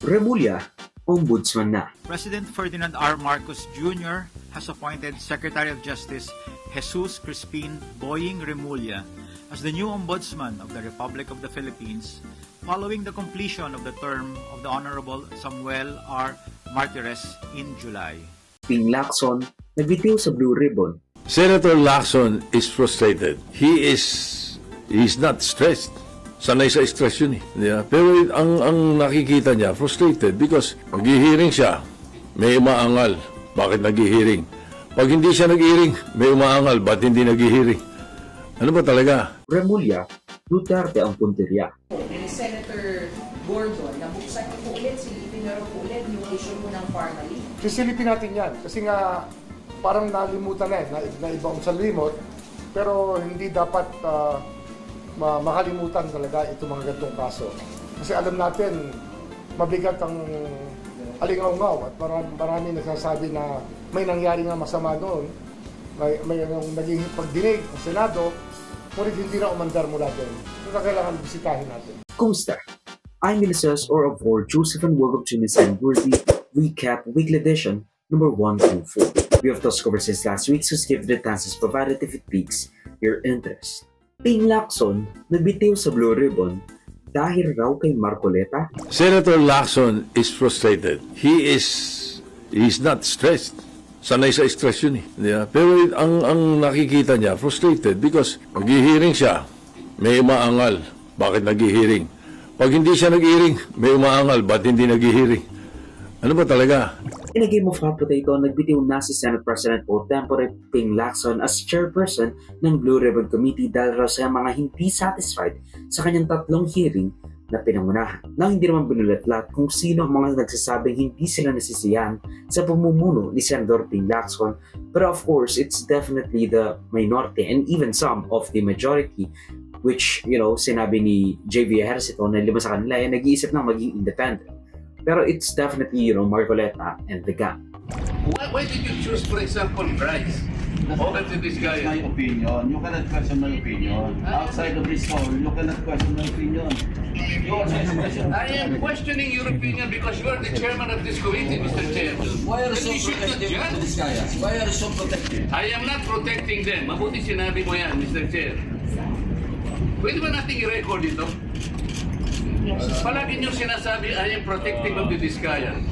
Remulla, Ombudsman na. President Ferdinand R. Marcos Jr. has appointed Secretary of Justice Jesus Crispin Boying Remulla as the new Ombudsman of the Republic of the Philippines following the completion of the term of the Honorable Samuel R. Martires in July. Ping Lacson, nagbitiw sa Blue Ribbon. Senator Lacson is frustrated. He's not stressed. Sanay sa stress yun eh. Yeah. Pero ang nakikita niya, frustrated because nag-hearing siya, may umaangal. Bakit nag-hearing? Pag hindi siya nag-hearing, may umaangal. Ba't hindi nag-hearing? Ano ba talaga? Remulla, Duterte ang punteriya. Senator Gordon, nabuksan niyo po ulit, silipin niyo po ulit yung issue mo ng formally. Sisilipin natin yan kasi nga parang nalimutan na ibang sa limot, pero hindi dapat makalimutan talaga itong mga ganitong kaso. Kasi alam natin, mabigat ang alingaw-ngaw at marami nagsasabi na may nangyari nga masama noon, may naging pagdinig ng Senado, ngunit hindi na umandar mula doon. Ito na kailangan bisitahin natin. Kumusta? I'm Milices or Avoid Joseph and welcome to Miss Worthy Recap Weekly Edition number 124. We have thus covered since last week, so skip the chances provided if it piques your interest. Ping Lacson, nagbitiw sa Blue Ribbon dahil raw kay Marcoleta. Senator Lacson is frustrated. He's not stressed. Sanay sa stress yun eh. Yeah. Pero ang nakikita niya, frustrated because nag-hearing siya, may umaangal. Bakit nag-hearing? Pag hindi siya nag-hearing, may umaangal. Ba't hindi nag-hearing? Ano ba talaga? In a game of hot potato, nagbitiw na si Senate President Pro Tempore Ping Lacson as chairperson ng Blue Ribbon Committee dahil raw sa mga hindi satisfied sa kanyang tatlong hearing na pinangunahan. Na hindi naman binulat-lat kung sino ang mga nagsasabing hindi sila nasisiyahan sa pamumuno ni Senator Ping Lacson, pero of course, it's definitely the minority and even some of the majority which, sinabi ni J.V. Ejercito na lima sa kanila ay nag-iisip na maging independent. Pero it's definitely, Marcoleta and the gang. Why did you choose, for example, Bryce? Over to this guy. My opinion. You cannot question my opinion. Outside of this hall, you cannot question my opinion. You also question. I am questioning your opinion because you are the chairman of this committee, Mr. Chair. Why are you so protective of this guy? Why are you so protective? I am not protecting them. Mabuti sinabi mo yan, Mr. Chair. Pwede ba nating i-record ito? Palagi niyo sinasabi, I am protecting of the Discayan.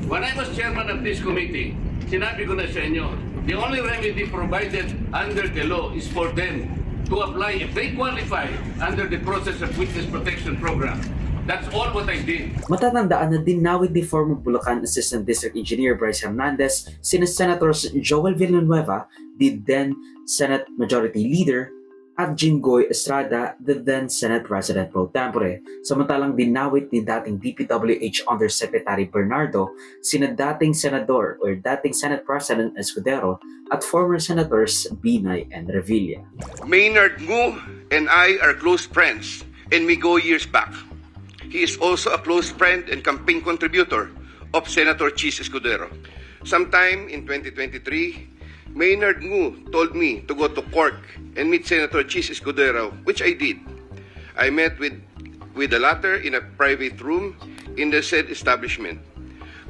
When I was chairman of this committee, sinabi ko na sa inyo, the only remedy provided under the law is for them to apply if they qualify under the process of witness protection program. That's all what I did. Matatandaan na dinawit ni former Bulacan Assistant District Engineer Bryce Hernandez, sina Senators Joel Villanueva, the then Senate Majority Leader, at Jinggoy Estrada, the then Senate President Pro Tempore. Samantalang dinawit ni dating DPWH Undersecretary Bernardo, sina dating Senador or dating Senate President Escudero at former Senators Binay and Revilla. Maynard Ngu and I are close friends and we go years back. He is also a close friend and campaign contributor of Senator Chis Escudero. Sometime in 2023, Maynard Ngu told me to go to Cork and meet Senator Chis Escudero, which I did. I met with the latter in a private room in the said establishment.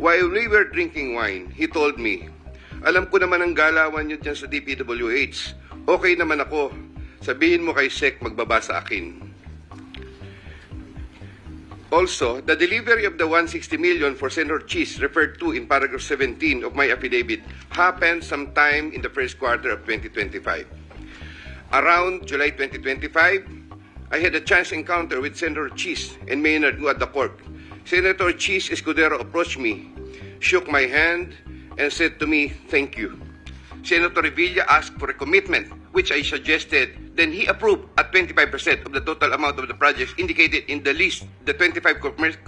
While we were drinking wine, he told me, alam ko naman ang galawan nyo dyan sa DPWH. Okay naman ako. Sabihin mo kay Sec magbaba sa akin. Also, the delivery of the 160 million for Senator Chis referred to in paragraph 17 of my affidavit happened sometime in the first quarter of 2025. Around July 2025, I had a chance encounter with Senator Chis and Maynard Ngu at the court. Senator Chis Escudero approached me, shook my hand, and said to me, "Thank you." Senator Revilla asked for a commitment, which I suggested. Then he approved at 25% of the total amount of the projects indicated in the list, the 25%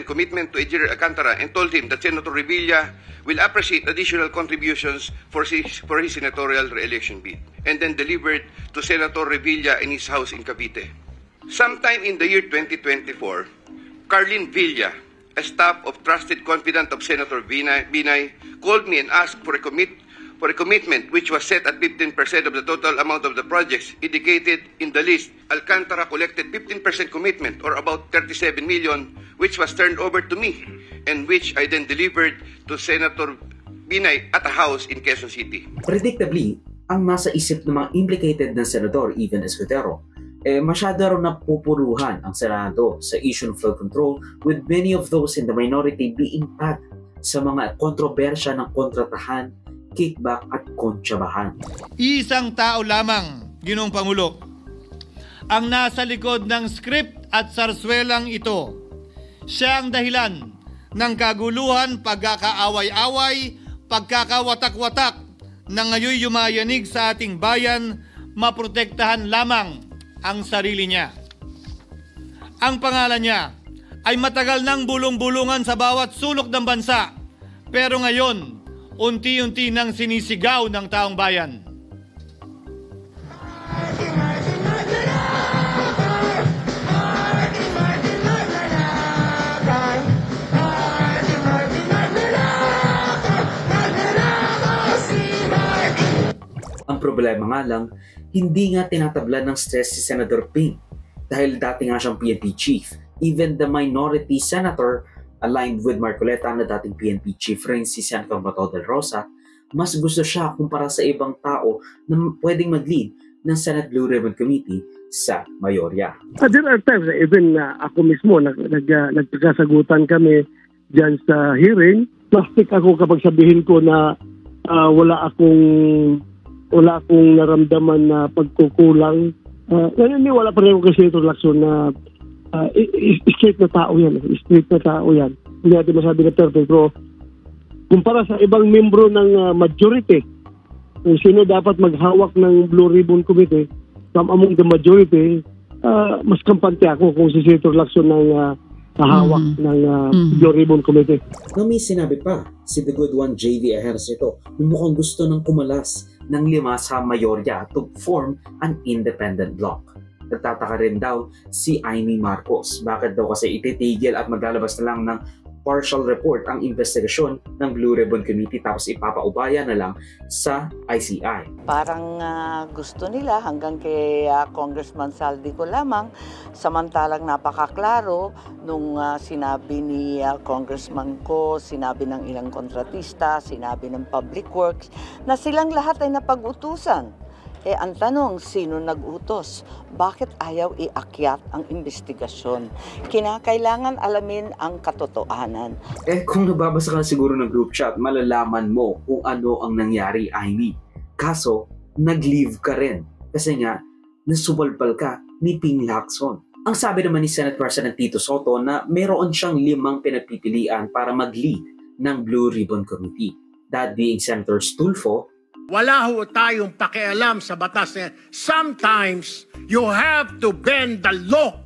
commitment to Engineer Alcantara, and told him that Senator Revilla will appreciate additional contributions for his senatorial re-election bid, and then delivered to Senator Revilla in his house in Cavite. Sometime in the year 2024, Carlin Villa, a staff of trusted confidant of Senator Binay, called me and asked for a for a commitment which was set at 15% of the total amount of the projects indicated in the list. Alcantara collected 15% commitment, or about 37 million, which was turned over to me and which I then delivered to Senator Binay at a house in Quezon City. Predictably, ang nasa isip ng mga implicated na senador, even Escudero, masyado raw napupuruhan ang Senado sa issue ng flood control, with many of those in the minority being tagged sa mga kontrobersya ng kontratahan, kickback at kontsabahan. Isang tao lamang, Ginoong Pangulo, ang nasa likod ng script at sarswelang ito. Siya ang dahilan ng kaguluhan, pagkakaaway-away, pagkakawatak-watak na ngayon yumayanig sa ating bayan, maprotektahan lamang ang sarili niya. Ang pangalan niya ay matagal nang bulong-bulungan sa bawat sulok ng bansa, pero ngayon, unti-unti nang sinisigaw ng taong bayan. Ang problema nga lang, hindi nga tinatablan ng stress si Senator Ping dahil dati nga siyang PNP chief. Even the minority senator aligned with Marcoleta na dating PNP chief rin si Senator Bato del Rosa, mas gusto siya kumpara sa ibang tao na pwedeng mag-lead ng Senate Blue Ribbon Committee sa mayorya. There are times, even ako mismo, nagkakasagutan kami dyan sa hearing. Plastic ako kapag sabihin ko na wala akong naramdaman na pagkukulang. Wala pa rin ako kasi ito, Lacson, na straight na tao yan. Straight na tao yan. Hindi natin masabi na perfect. Pero kumpara sa ibang membro ng majority, kung sino dapat maghawak ng Blue Ribbon Committee, from among the majority, mas kampante ako kung si Senator Lacson ng hawak ng Blue Ribbon Committee. May sinabi pa si the good one JV Ejercito na mukhang gusto ng kumalas ng 5 sa mayorya to form an independent bloc. Nagtataka rin daw si Amy Marcos. Bakit daw kasi ititigil at maglalabas na lang ng partial report ang investigasyon ng Blue Ribbon Committee tapos ipapaubaya na lang sa ICI. Parang gusto nila hanggang kay Congressman Saldico lamang, samantalang napakaklaro nung sinabi ni Congressman ko, sinabi ng ilang kontratista, sinabi ng Public Works, na silang lahat ay napag-utusan. Ang tanong, sino nag-utos? Bakit ayaw iakyat ang investigasyon? Kinakailangan alamin ang katotohanan. Kung nababasa ka siguro ng group chat, malalaman mo kung ano ang nangyari, Amy. Kaso, nag-leave ka rin. Kasi nga, nasubalpal ka ni Ping Lacson. Ang sabi naman ni Senate President Tito Soto na meron siyang 5 pinagpipilian para mag-lead ng Blue Ribbon Committee. That being Senator Stulfo, wala ho tayong pakialam sa batas. Sometimes, you have to bend the law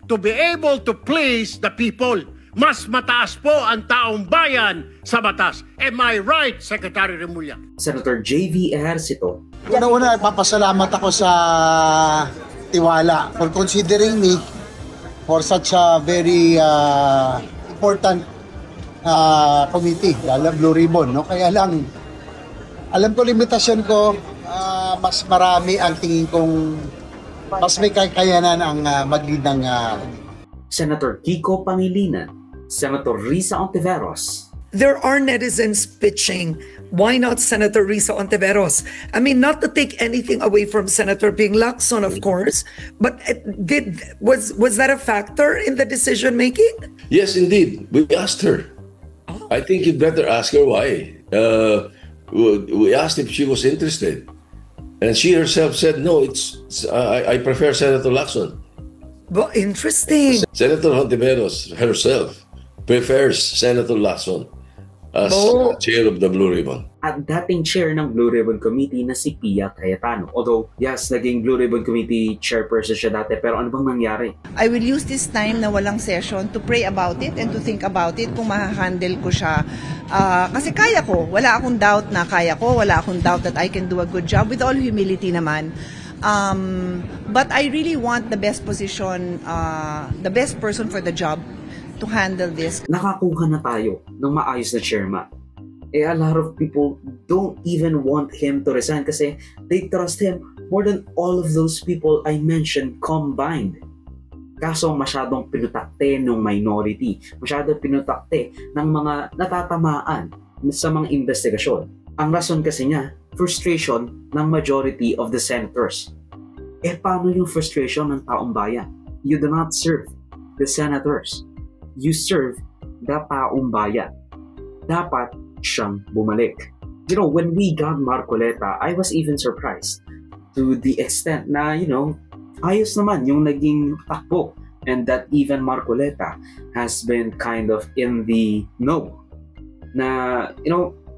to be able to please the people. Mas mataas po ang taong bayan sa batas. Am I right, Secretary Remulla? Senator JV Ejercito. Una-una, papasalamat ako sa tiwala for considering me for such a very important committee, lalo Blue Ribbon. No? Kaya lang, alam ko limitasyon ko, mas marami ang tingin kong mas may kakayanan ang mag-lead ng Senator Kiko Pangilinan, Senator Risa Ontiveros. There are netizens pitching, why not Senator Risa Ontiveros? I mean, not to take anything away from Senator Ping Lacson, of course, but was that a factor in the decision making? Yes, indeed. We asked her. I think you'd better ask her why. We asked if she was interested, and she herself said, no, I prefer Senator Lacson. Well, interesting. Senator Ontiveros herself prefers Senator Lacson as chair of the Blue Ribbon. At dating chair ng Blue Ribbon Committee na si Pia Cayetano. Although, yes, naging Blue Ribbon Committee chairperson siya dati, pero ano bang nangyari? I will use this time na walang session to pray about it and to think about it kung mahahandle ko siya. Kasi kaya ko. Wala akong doubt na kaya ko. Wala akong doubt that I can do a good job with all humility naman. But I really want the best position, the best person for the job to handle this. Nakakuha na tayo ng maayos na chairman. a lot of people don't even want him to resign kasi they trust him more than all of those people I mentioned combined. Kaso masyadong pinutakte ng minority, masyadong pinutakte ng mga natatamaan sa mga investigasyon. Ang rason kasi niya, frustration ng majority of the senators. Paano yung frustration ng taong bayan? You do not serve the senators. You serve the taong bayan. Dapat siyang bumalik. You know, when we got Marcoleta, I was even surprised to the extent na, ayos naman yung naging takbo, and that even Marcoleta has been kind of in the know. Na,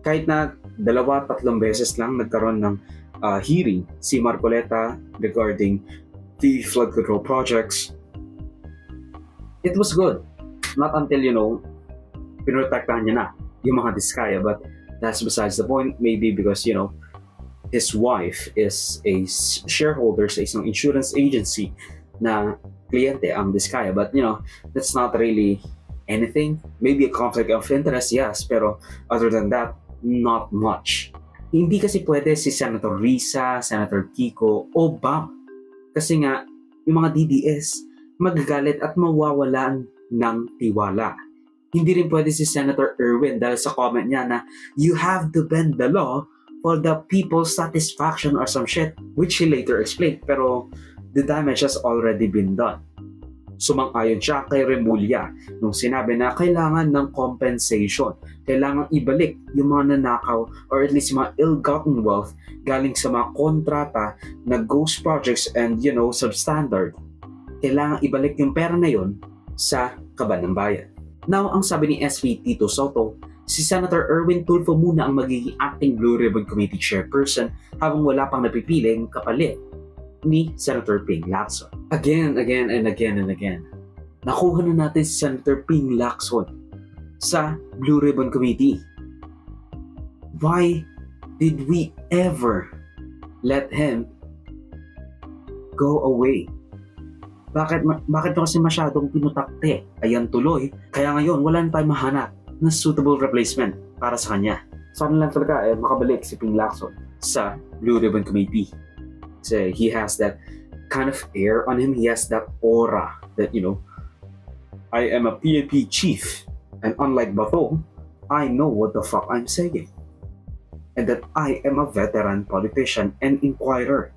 kahit na 2-3 beses lang nagkaroon ng hearing si Marcoleta regarding the flood control projects, it was good. Not until, pinotektahan niya na yung mga Diskaya, but that's besides the point. Maybe because, his wife is a shareholder sa isang insurance agency na kliyente ang Diskaya, but that's not really anything. Maybe a conflict of interest, yes, pero other than that, not much. Hindi kasi pwede si Senator Risa, Senator Kiko o Bam, kasi nga yung mga DDS magagalit at mawawalan ng tiwala. Hindi rin pwede si Senator Erwin dahil sa comment niya na you have to bend the law for the people's satisfaction or some shit, which he later explained, pero the damage has already been done. Sumang-ayon siya kay Remulla nung sinabi na kailangan ng compensation, kailangan ibalik yung mga nanakaw or at least mga ill-gotten wealth galing sa mga kontrata na ghost projects and substandard. Kailangan ibalik yung pera na yun sa kaban ng bayan. Now, ang sabi ni SP Tito Soto, si Senator Erwin Tulfo muna ang magiging acting Blue Ribbon Committee chairperson habang wala pang napipiling kapalit ni Senator Ping Lacson. Again, and again. Nakuha na natin si Senator Ping Lacson sa Blue Ribbon Committee. Why did we ever let him go away? Bakit kasi masyadong pinutakte? Ayan tuloy. Kaya ngayon, wala na tayong mahanap na suitable replacement para sa kanya. Sana lang talaga makabalik si Ping Lacson sa Blue Ribbon Committee. Kasi he has that kind of air on him. He has that aura that, I am a PNP chief. And unlike Bato, I know what the fuck I'm saying. And that I am a veteran politician and inquirer.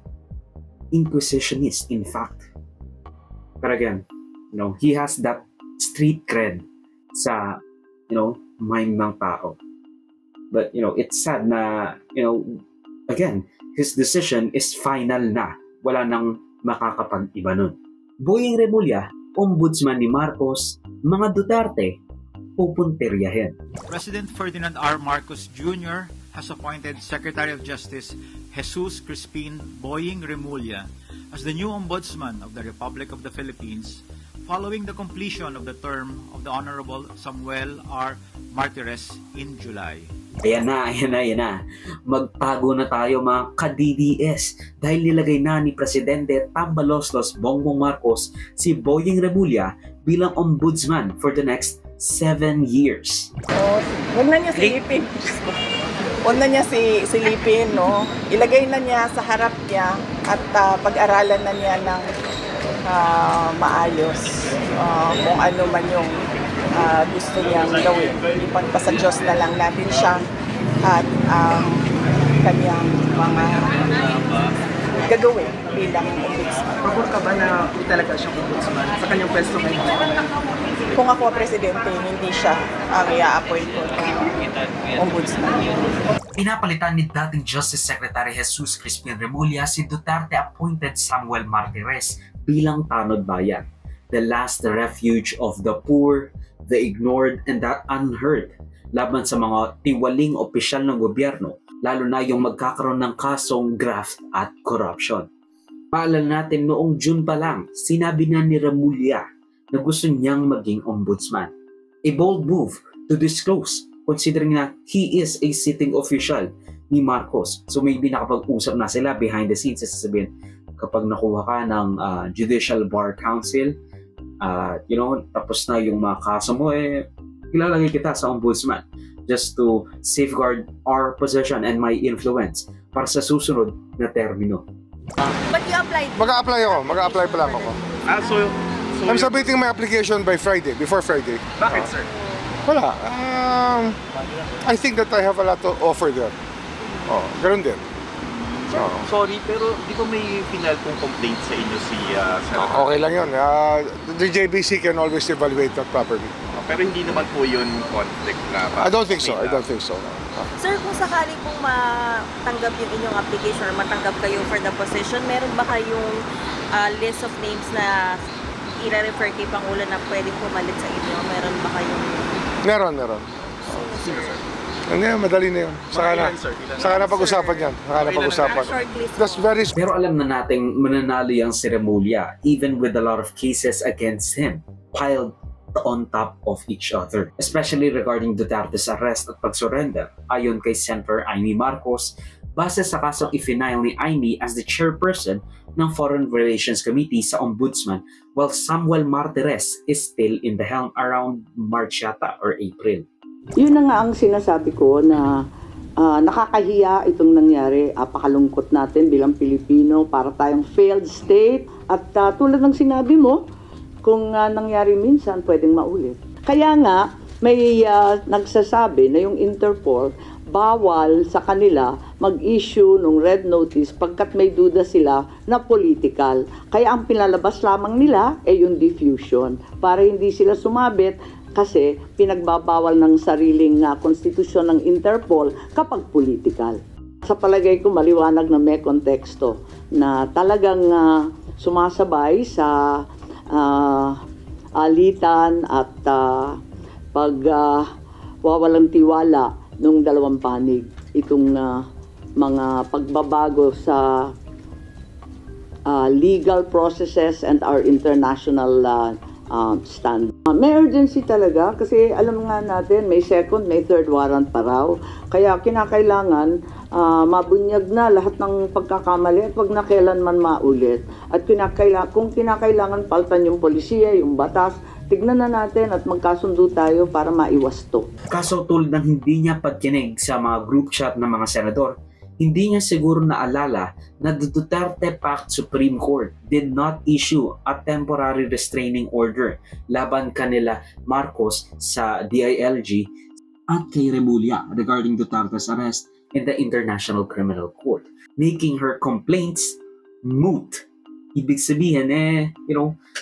Inquisitionist, in fact. But again, he has that street cred sa, mind ng tao. But, it's sad na, again, his decision is final na. Wala nang makakapag-iba nun. Boying Remulla, ombudsman ni Marcos, mga Duterte, pupunteryahin. President Ferdinand R. Marcos Jr. has appointed Secretary of Justice Jesus Crispin Boying Remulla as the new Ombudsman of the Republic of the Philippines following the completion of the term of the Honorable Samuel R. Martires in July. Ayan na. Magtago na tayo mga ka-DDS dahil nilagay na ni Presidente Tambaloslos Bongbong Marcos si Boying Remulla bilang Ombudsman for the next 7 years. Huwag na niya silipin. Huwag na niya silipin, no? Ilagay na niya sa harap niya at pag-aralan na niya ng maayos kung ano man yung gusto niyang gawin. Ipagpasa Diyos na lang natin siya at kanyang mga gagawin bilang ombudsman. Pabor ka ba na talaga siyang ombudsman sa kanyang pwesto ngayon? Kung ako presidente, hindi siya ang i-appoint ko ng ombudsman. Pinapalitan ni dating Justice Secretary Jesus Crispin Remulla si Duterte-appointed Samuel Martires bilang tanod bayan, the last refuge of the poor, the ignored, and the unheard laban sa mga tiwaling opisyal ng gobyerno, lalo na yung magkakaroon ng kasong graft at corruption. Paalala natin noong June pa lang, sinabi na ni Remulla na gusto niyang maging ombudsman. A bold move to disclose considering na he is a sitting official ni Marcos. So maybe nakapag-usap na sila behind the scenes. Sasabihin, kapag nakuha ka ng Judicial Bar Council, tapos na yung mga kaso mo, ilalagay kita sa ombudsman. just to safeguard our position and my influence para sa susunod na termino. But you applied? Mag-a-apply ako. Mag-a-apply pa lang ako. I'm submitting my application by Friday, before Friday. Bakit, sir? Wala. I think that I have a lot to offer there. Ganun din. Sorry, pero di ba may final kong complaint sa inyo si Senator? Okay lang yun. The JBC can always evaluate that properly. Pero hindi naman po yun conflict na... I don't think so. I don't think so. Sir, kung sakali pong matanggap yung inyong application or matanggap kayo for the position, meron ba kayong list of names na i-refer kay Pangulo na pwedeng pumalit sa inyo? Meron ba kayong... Meron. Sino, sir? Hindi, madali na yun. Saka na pag-usapan yan. That's very... Pero alam na nating mananalo yung si Remulla, even with a lot of cases against him, piled on top of each other. Especially regarding Duterte's arrest at pag-surrender. Ayon kay Senator Amy Marcos, base sa kasong ifinail ni Amy as the chairperson ng Foreign Relations Committee sa Ombudsman, while Samuel Martires is still in the helm around March yata or April. Yun na nga ang sinasabi ko na nakakahiya itong nangyari. Apakalungkot natin bilang Pilipino para tayong failed state. At tulad ng sinabi mo, kung nangyari minsan, pwedeng maulit. Kaya nga, may nagsasabi na yung Interpol, bawal sa kanila mag-issue ng red notice pagkat may duda sila na political. Kaya ang pinalabas lamang nila ay yung diffusion para hindi sila sumabit kasi pinagbabawal ng sariling konstitusyon ng Interpol kapag political. Sa palagay ko maliwanag na may konteksto na talagang sumasabay sa alitan at pagwawalang tiwala ng dalawang panig itong mga pagbabago sa legal processes and our international stand. May urgency talaga kasi alam nga natin may second, may third warrant pa raw. Kaya kinakailangan mabunyag na lahat ng pagkakamali at wag na kailanman maulit. At kung kinakailangan paltan yung polisiya, yung batas, tignan na natin at magkasundo tayo para maiwas to. Kaso tulad ng hindi niya pagkinig sa mga group chat ng mga senador, hindi niya siguro naalala na the Duterte Pact Supreme Court did not issue a temporary restraining order laban kanila Marcos sa DILG at kay Remulla regarding Duterte's arrest in the International Criminal Court, making her complaints moot. Ibig sabihin,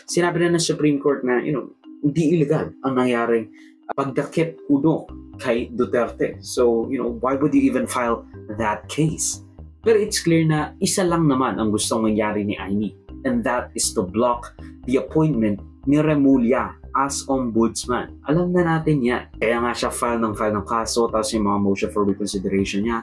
sinabi na ng Supreme Court na, hindi illegal ang nangyaring pagdakip uno kay Duterte. So, why would you even file that case? Pero it's clear na isa lang naman ang gustong mangyari ni Amy, and that is to block the appointment ni Remulla as ombudsman. Alam na natin yan. Kaya nga siya file ng kaso, tapos yung mga motion for reconsideration niya.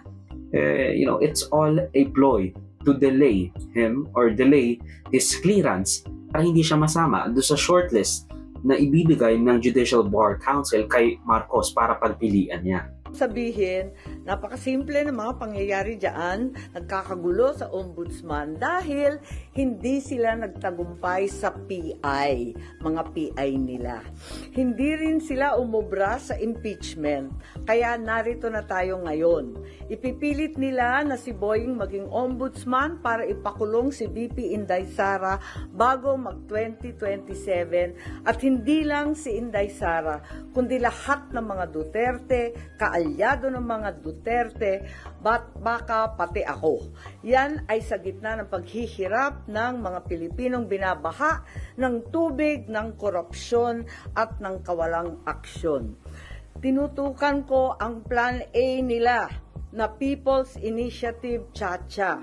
It's all a ploy to delay him or delay his clearance para hindi siya masama doon sa shortlist na ibibigay ng Judicial Bar Council kay Marcos para pagpilian niya. Sabihin, napakasimple ng mga pangyayari dyan, nagkakagulo sa ombudsman dahil hindi sila nagtagumpay sa PI, mga PI nila. Hindi rin sila umubra sa impeachment, kaya narito na tayo ngayon. Ipipilit nila na si Boying maging ombudsman para ipakulong si VP Inday Sara bago mag-2027 at hindi lang si Inday Sara, kundi lahat ng mga Duterte, kaalyado ng mga Duterte, baka pati ako. Yan ay sa gitna ng paghihirap ng mga Pilipinong binabaha ng tubig, ng korupsyon at ng kawalang aksyon. Tinutukan ko ang Plan A nila na People's Initiative Chacha.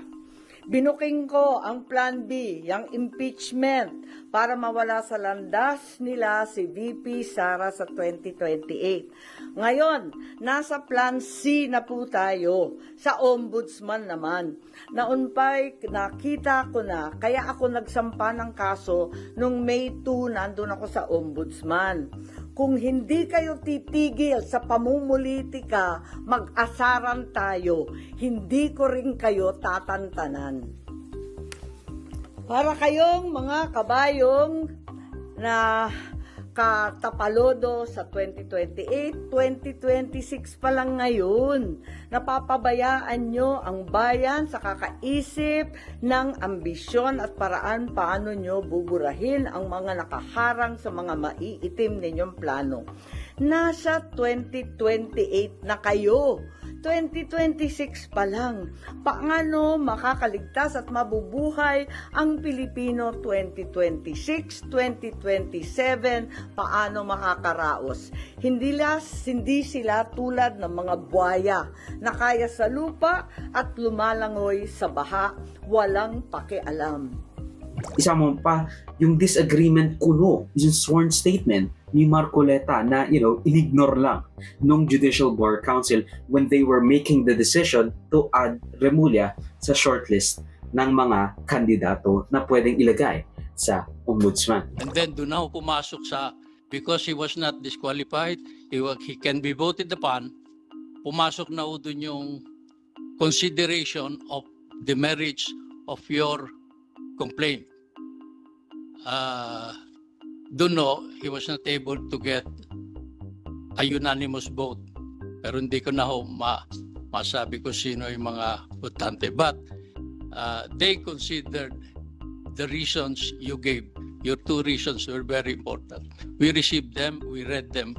Binuking ko ang Plan B, yung impeachment, para mawala sa landas nila si VP Sara sa 2028. Ngayon, nasa Plan C na po tayo, sa ombudsman naman. Noon pa'y nakita ko na, kaya ako nagsampa ng kaso nung May 2, nandun ako sa ombudsman. Kung hindi kayo titigil sa pamumulitika, mag-asaran tayo. Hindi ko rin kayo tatantanan. Para kayong mga kabayong na katapalodo sa 2028, 2026 pa lang ngayon. Napapabayaan nyo ang bayan sa kakaisip ng ambisyon at paraan paano nyo buburahin ang mga nakaharang sa mga maiitim ninyong plano. Nasa 2028 na kayo. 2026 pa lang. Paano makakaligtas at mabubuhay ang Pilipino 2026, 2027? Paano makakaraos? Hindi sila tulad ng mga buhaya na kaya sa lupa at lumalangoy sa baha, walang pakialam. Isa mo pa, yung disagreement kuno, yung sworn statement ni Marcoleta na, inignore lang nung Judicial Bar Council when they were making the decision to add Remulla sa shortlist ng mga kandidato na pwedeng ilagay sa ombudsman. And then doon na pumasok sa, because he was not disqualified, he can be voted upon, pumasok na doon yung consideration of the merits of your complaint. He was not able to get a unanimous vote. Pero hindi ko na masabi ko sino yung mga votante. But they considered the reasons you gave. Your two reasons were very important. We received them, we read them,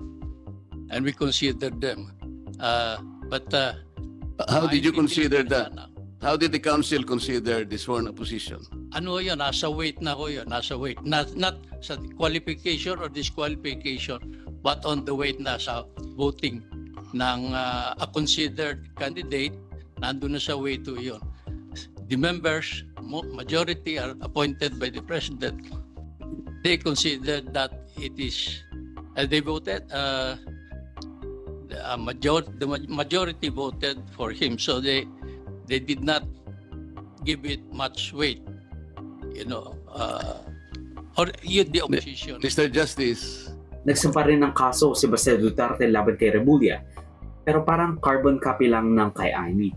and we considered them. How did you consider that? How did the council consider the sworn opposition? Ano yun, nasa weight na ko yun, nasa weight. Not sa qualification or disqualification, but on the weight na sa voting ng a considered candidate, nandun na sa weight to yun. The members, majority are appointed by the president. They considered that it is, they voted, the majority voted for him, so they did not give it much weight, or the opposition. Mr. Justice. Nagsampa rin ng kaso si Baste Duterte laban kay Remulla, pero parang carbon copy lang ng kay Amy.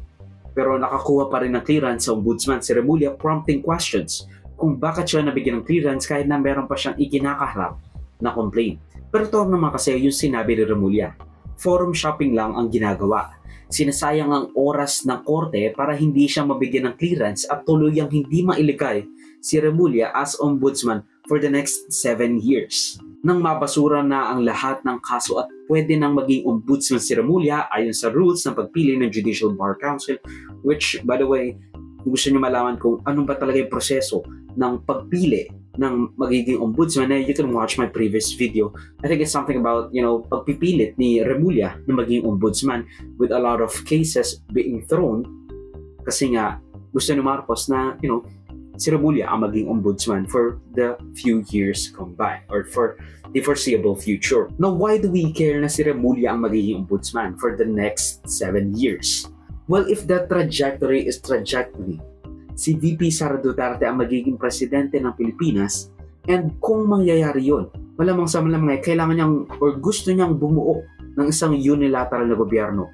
Pero nakakuha pa rin ng clearance sa ombudsman si Remulla, prompting questions kung bakit siya nabigyan ng clearance kahit na meron pa siyang ikinakaharap na complaint. Pero ito naman kasi yung sinabi ni Remulla, forum shopping lang ang ginagawa. Sinasayang ang oras ng korte para hindi siya mabigyan ng clearance at tuluyang hindi mailigay si Remulla as ombudsman for the next 7 years. Nang mabasura na ang lahat ng kaso at pwede nang maging ombudsman si Remulla ayon sa rules ng pagpili ng Judicial Bar Council, which, by the way, kung gusto nyo malaman kung anong ba talaga yung proseso ng pagpili ng magiging ombudsman, you can watch my previous video. I think it's something about, pagpipilit ni Remulla na maging ombudsman with a lot of cases being thrown kasi nga gusto ni Marcos na, si Remulla ang maging ombudsman for the few years come by or for the foreseeable future. Now, why do we care na si Remulla ang magiging ombudsman for the next 7 years? Well, if that trajectory is trajectory, si VP Sara Duterte ang magiging presidente ng Pilipinas, and kung mangyayari yun, malamang sa malamang kailangan niyang or gusto niyang bumuo ng isang unilateral na gobyerno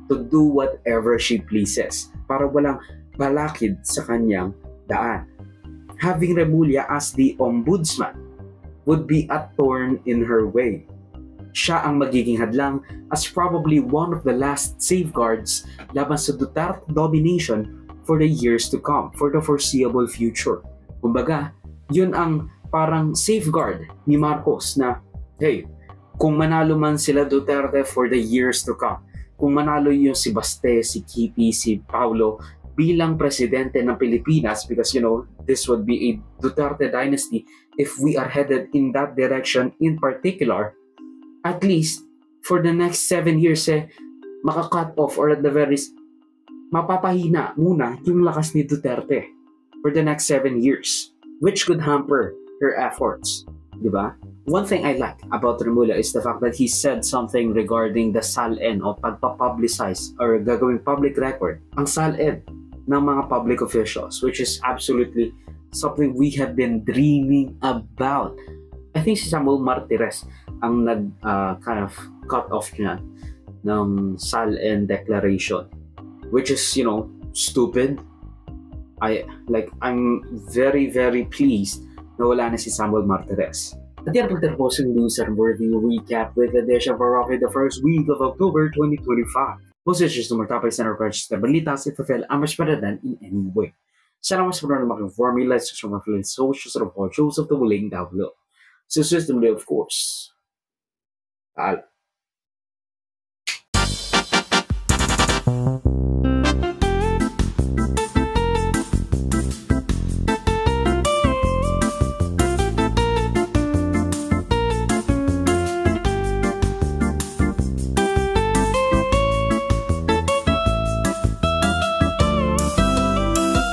to do whatever she pleases para walang balakid sa kanyang daan. Having Remulla as the ombudsman would be a thorn in her way. Siya ang magiging hadlang as probably one of the last safeguards laban sa Duterte domination for the years to come, for the foreseeable future. Kumbaga, yun ang parang safeguard ni Marcos na, hey, kung manalo man sila Duterte for the years to come, kung manalo yung si Baste, si Kipi, si Paulo bilang presidente ng Pilipinas, because this would be a Duterte dynasty if we are headed in that direction in particular, at least for the next 7 years, maka-cut off or at the very mapapahina muna yung lakas ni Duterte for the next 7 years, which could hamper her efforts. Diba? One thing I like about Remulla is the fact that he said something regarding the SALN o pagpapublicize or gagawing public record ang SALN ng mga public officials, which is absolutely something we have been dreaming about. I think si Samuel Martires ang kind of cut off niya ng SALN declaration, which is, stupid. I'm very, very pleased na wala na si Samuel Martires. At yan pagtatapos yung news and review recap with edition for roughly the first week of October 2025. Positions na magtapay sa narapurchase na balita si Fafel ang mas paradan in any way. Salamat sa panonood ng making-formula sa mga socials at shows of the willing down below. So system of course.